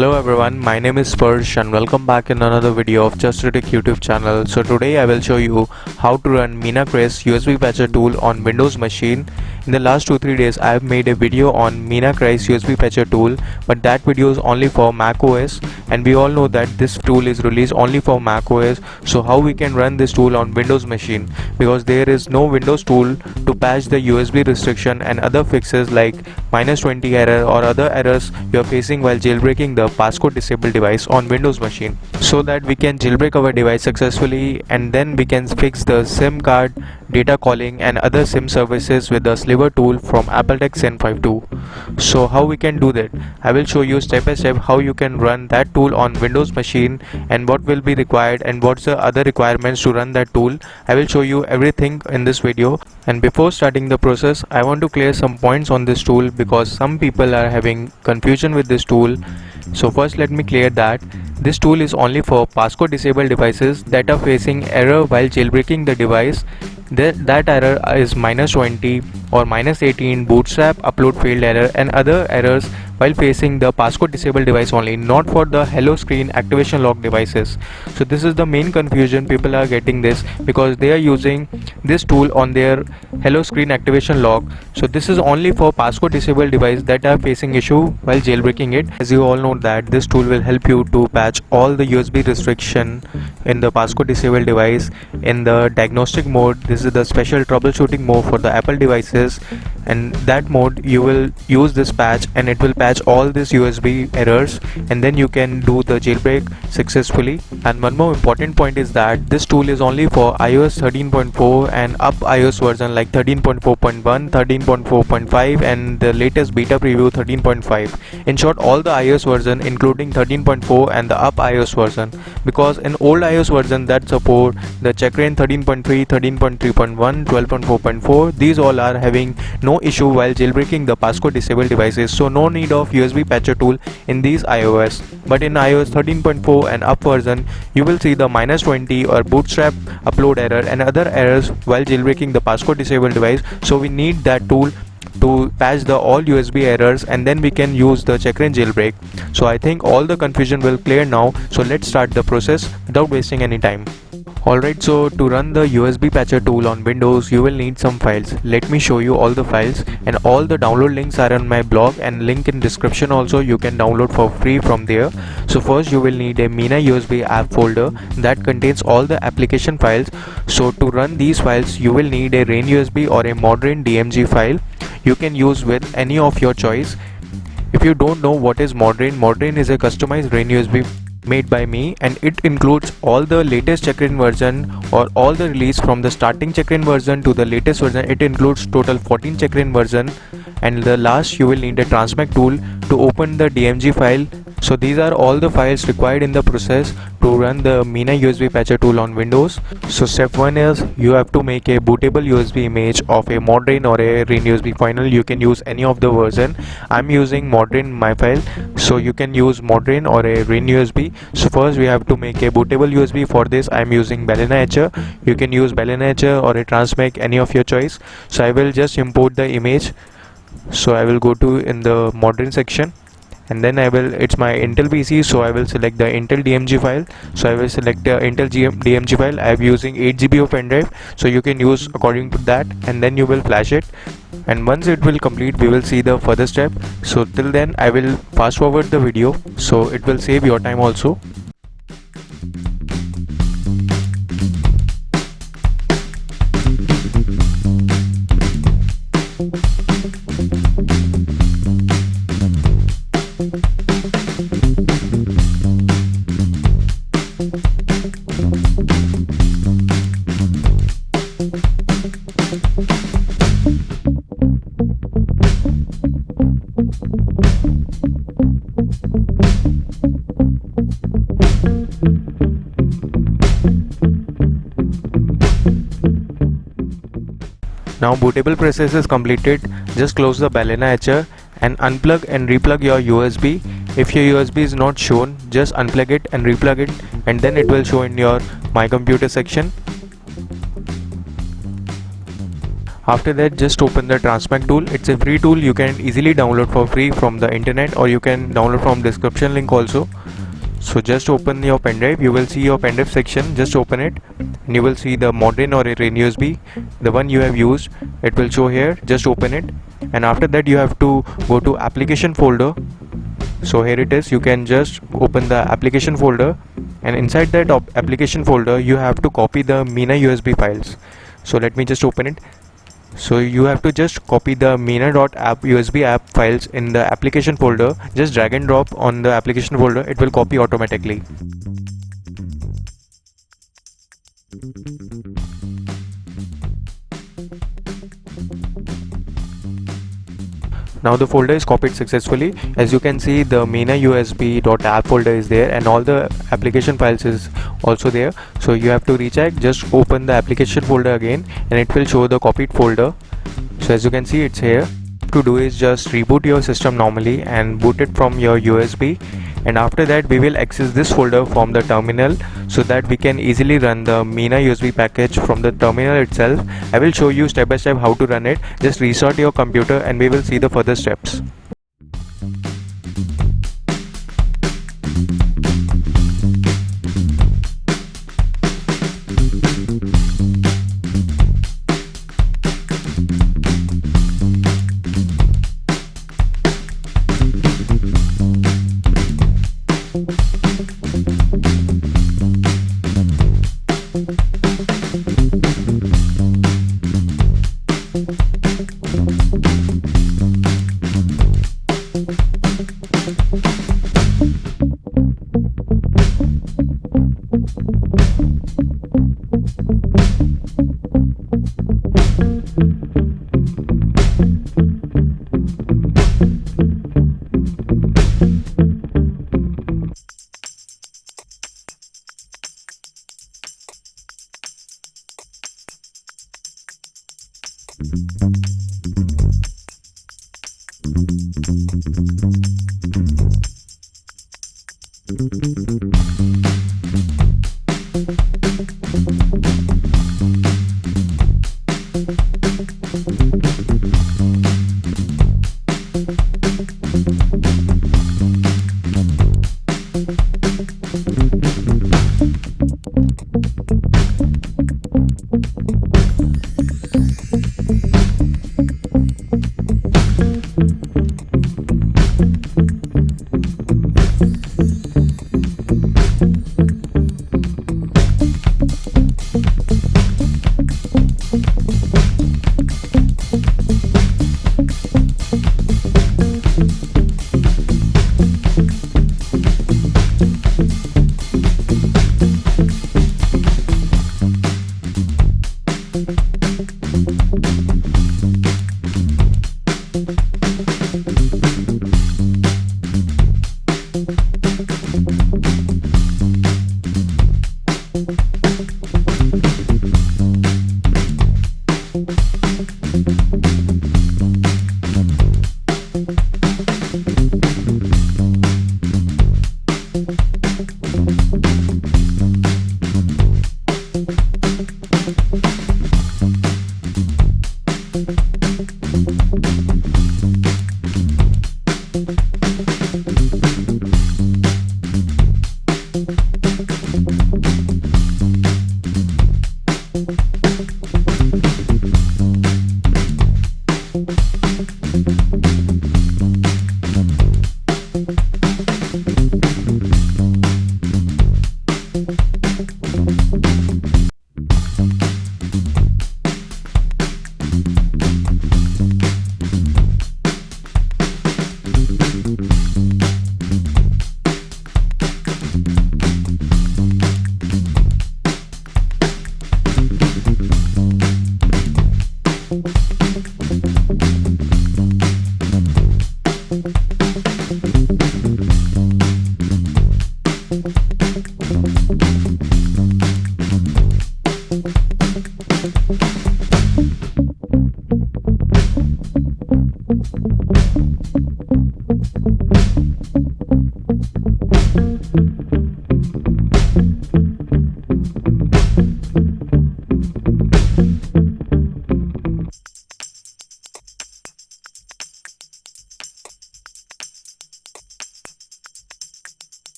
Hello everyone, my name is Spursh and welcome back in another video of Just Tech YouTube channel. So today I will show you how to run MinaCrace USB Patcher tool on Windows machine. In the last 2-3 days I have made a video on MinaCrace USB Patcher tool, but that video is only for Mac OS, and we all know that this tool is released only for Mac OS. So how we can run this tool on Windows machine, because there is no Windows tool to patch the USB restriction and other fixes like -20 error or other errors you are facing while jailbreaking the passcode disabled device on Windows machine, so that we can jailbreak our device successfully and then we can fix the SIM card, data calling and other SIM services with the Sliver tool from AppleTech Zen 5.2. So how we can do that? I will show you step by step how you can run that tool on Windows machine and what will be required and what's the other requirements to run that tool. I will show you everything in this video. And before starting the process, I want to clear some points on this tool because some people are having confusion with this tool. So first let me clear that this tool is only for passcode disabled devices that are facing error while jailbreaking the device. That error is -20 or -18 bootstrap upload failed error and other errors while facing the passcode disabled device only, not for the hello screen activation lock devices. So this is the main confusion people are getting this because they are using this tool on their hello screen activation lock. So this is only for passcode disabled device that are facing issue while jailbreaking it. As you all know that this tool will help you to patch all the USB restriction in the passcode disabled device. In the diagnostic mode, this is the special troubleshooting mode for the Apple devices, and that mode you will use this patch and it will patch all these USB errors, and then you can do the jailbreak successfully. And one more important point is that this tool is only for iOS 13.4 and up iOS version like 13.4.1, 13.4.5 and the latest beta preview 13.5. In short, all the iOS version including 13.4 and the up iOS version, because in old iOS version that support the Checkra 13.3, 13.3.1, 12.4.4, these all are having no issue while jailbreaking the passcode disabled devices, so no need of USB patcher tool in these iOS. But in iOS 13.4 and up version, you will see the -20 or bootstrap upload error and other errors while jailbreaking the passcode disabled device. So we need that tool to patch the all USB errors and then we can use the Checkra jailbreak. So I think all the confusion will clear now. So let's start the process without wasting any time. Alright, so to run the USB patcher tool on Windows, you will need some files. Let me show you all the files, and all the download links are on my blog and link in description also. You can download for free from there. So first you will need a Mina USB app folder that contains all the application files. So to run these files, you will need a Rain USB or a Modrin DMG file. You can use with any of your choice. If you don't know what is Modrin, Modrin is a customized Rain USB made by me, and it includes all the latest Checkra version or all the release from the starting Checkra version to the latest version. It includes total 14 Checkra version, and the last you will need a Transmag tool to open the DMG file. So these are all the files required in the process to run the Mina USB patcher tool on Windows. So step 1 is you have to make a bootable USB image of a Modrin or a Rain USB final. You can use any of the version. I'm using Modrin in my file, so you can use Modrin or a Rain USB. So first we have to make a bootable USB. For this I'm using Balena Etcher. You can use Balena Etcher or a Transmag, any of your choice. So I will just import the image. So I will go to in the Modrin section, and then it's my Intel PC, so I will select the Intel DMG file. So I will select the Intel DMG file. I am using 8 GB of pen drive, so you can use according to that, and then you will flash it. And once it will complete, we will see the further step. So till then I will fast forward the video, so it will save your time also. Now bootable process is completed. Just close the Balena Etcher and unplug and replug your USB. If your USB is not shown, just unplug it and replug it, and then it will show in your My Computer section. After that, just open the Transmag tool. It's a free tool, you can easily download for free from the internet, or you can download from description link also. So just open your pen drive, you will see your pen drive section, just open it and you will see the modern or a rain USB, the one you have used, it will show here. Just open it, and after that you have to go to application folder. So here it is, you can just open the application folder, and inside that application folder you have to copy the Mina USB files. So let me just open it. So you have to just copy the mina.app USB app files in the application folder. Just drag and drop on the application folder, it will copy automatically. Now the folder is copied successfully. As you can see, the Mina USB.app folder is there and all the application files is also there. So you have to recheck, just open the application folder again and it will show the copied folder. So as you can see, it's here. To do is just reboot your system normally and boot it from your USB, and after that we will access this folder from the terminal so that we can easily run the Mina USB package from the terminal itself. I will show you step by step how to run it. Just restart your computer and we will see the further steps.